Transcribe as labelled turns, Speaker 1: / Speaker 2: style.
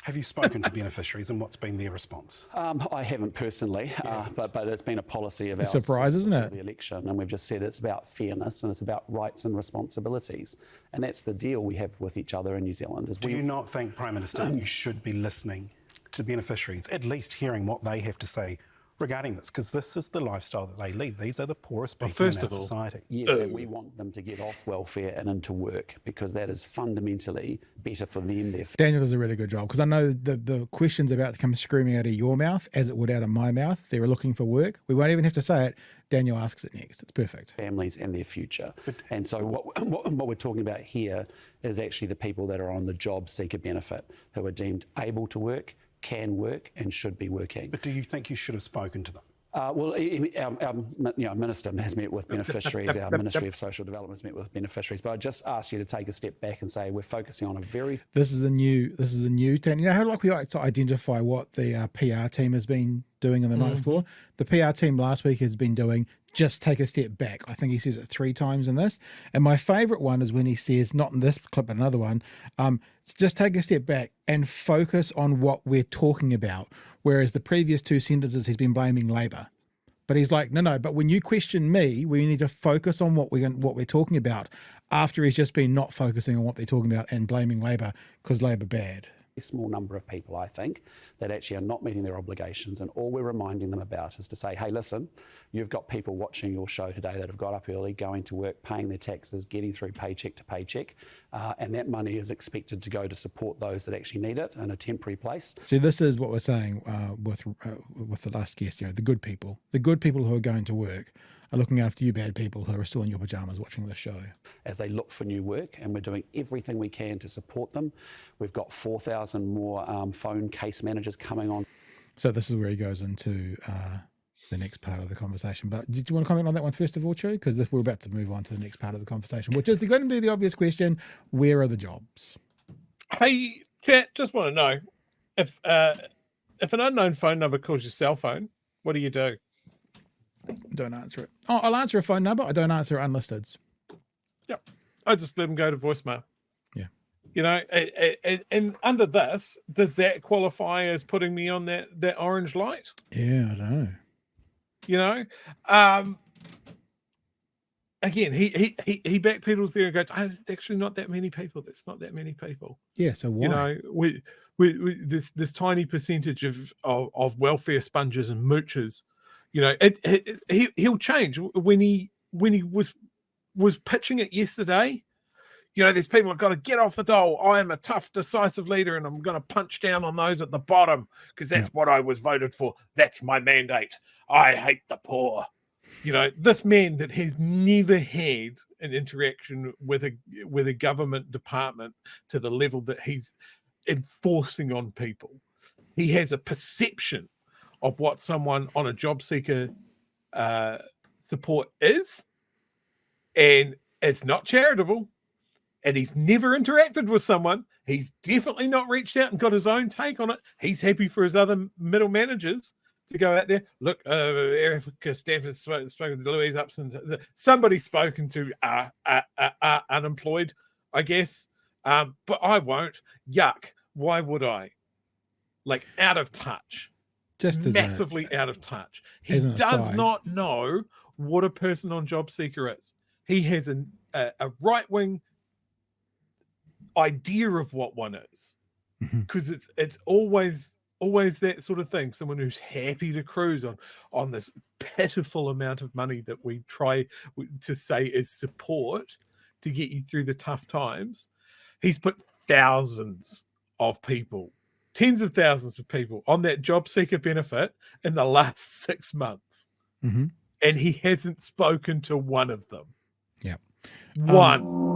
Speaker 1: Have you spoken to beneficiaries and what's been their response?
Speaker 2: I haven't personally, but it's been a policy of ours.
Speaker 3: Surprise, isn't it?
Speaker 2: The election, and we've just said it's about fairness and it's about rights and responsibilities, and that's the deal we have with each other in New Zealand.
Speaker 1: Do you not think, Prime Minister, you should be listening to beneficiaries, at least hearing what they have to say regarding this, because this is the lifestyle that they lead. These are the poorest people in our society.
Speaker 2: Yes, and we want them to get off welfare and into work, because that is fundamentally better for them.
Speaker 3: Daniel does a really good job, because I know the questions about to come screaming out of your mouth, as it would out of my mouth. They were looking for work. We won't even have to say it. Daniel asks it next. It's perfect.
Speaker 2: Families and their future. And so what we're talking about here is actually the people that are on the job seeker benefit, who are deemed able to work, can work and should be working.
Speaker 1: But do you think you should have spoken to them?
Speaker 2: Well, our minister has met with beneficiaries, our Ministry of Social Development has met with beneficiaries, but I just asked you to take a step back and say we're focusing on a very... This is a
Speaker 3: new thing. You know how like we like to identify what the PR team has been doing on the ninth floor? The PR team last week has been doing just take a step back. I think he says it 3 times in this. And my favourite one is when he says, not in this clip, but another one, just take a step back and focus on what we're talking about. Whereas the previous 2 sentences, he's been blaming Labour. But he's like, no, but when you question me, we need to focus on what we're talking about, after he's just been not focusing on what they're talking about and blaming Labour because Labour bad.
Speaker 2: A small number of people, I think, that actually are not meeting their obligations, and all we're reminding them about is to say, hey, listen, you've got people watching your show today that have got up early, going to work, paying their taxes, getting through paycheck to paycheck, and that money is expected to go to support those that actually need it in a temporary place.
Speaker 3: See, this is what we're saying with the last guest, the good people who are going to work are looking after you bad people who are still in your pajamas watching this show.
Speaker 2: As they look for new work, and we're doing everything we can to support them. We've got 4,000 more phone case managers coming on.
Speaker 3: So this is where he goes into the next part of the conversation. But did you want to comment on that one first of all, Chu? Because we're about to move on to the next part of the conversation, which is going to be the obvious question: where are the jobs?
Speaker 4: Hey, chat, just want to know if an unknown phone number calls your cell phone, what do you do?
Speaker 3: Don't answer it. Oh, I'll answer a phone number. I don't answer unlisteds.
Speaker 4: Yep. I just let them go to voicemail.
Speaker 3: Yeah.
Speaker 4: You know, and under this, does that qualify as putting me on that orange light?
Speaker 3: Yeah, I don't know.
Speaker 4: You know, again, he backpedals there and goes, oh, it's actually not that many people. That's not that many people.
Speaker 3: Yeah, so why?
Speaker 4: You know, we this tiny percentage of welfare sponges and moochers. You know, he'll change when he was pitching it yesterday. You know, there's people who've got to get off the dole. I am a tough, decisive leader, and I'm going to punch down on those at the bottom because that's what I was voted for. That's my mandate. I hate the poor. You know, this man that has never had an interaction with a government department to the level that he's enforcing on people. He has a perception of what someone on a job seeker support is, and it's not charitable, and he's never interacted with someone. He's definitely not reached out and got his own take on it. He's happy for his other middle managers to go out there. Look, Erica Stanford spoken to Louise Upson. Somebody's spoken to unemployed, I guess, but I won't. Yuck. Why would I? Like, out of touch.
Speaker 3: Just as
Speaker 4: massively out of touch. He does not know what a person on job seeker is. He has a right-wing idea of what one is, because it's always that sort of thing. Someone who's happy to cruise on this pitiful amount of money that we try to say is support to get you through the tough times. He's put thousands of people, tens of thousands of people on that job seeker benefit in the last 6 months. And he hasn't spoken to one of them.
Speaker 3: Yeah.
Speaker 4: One.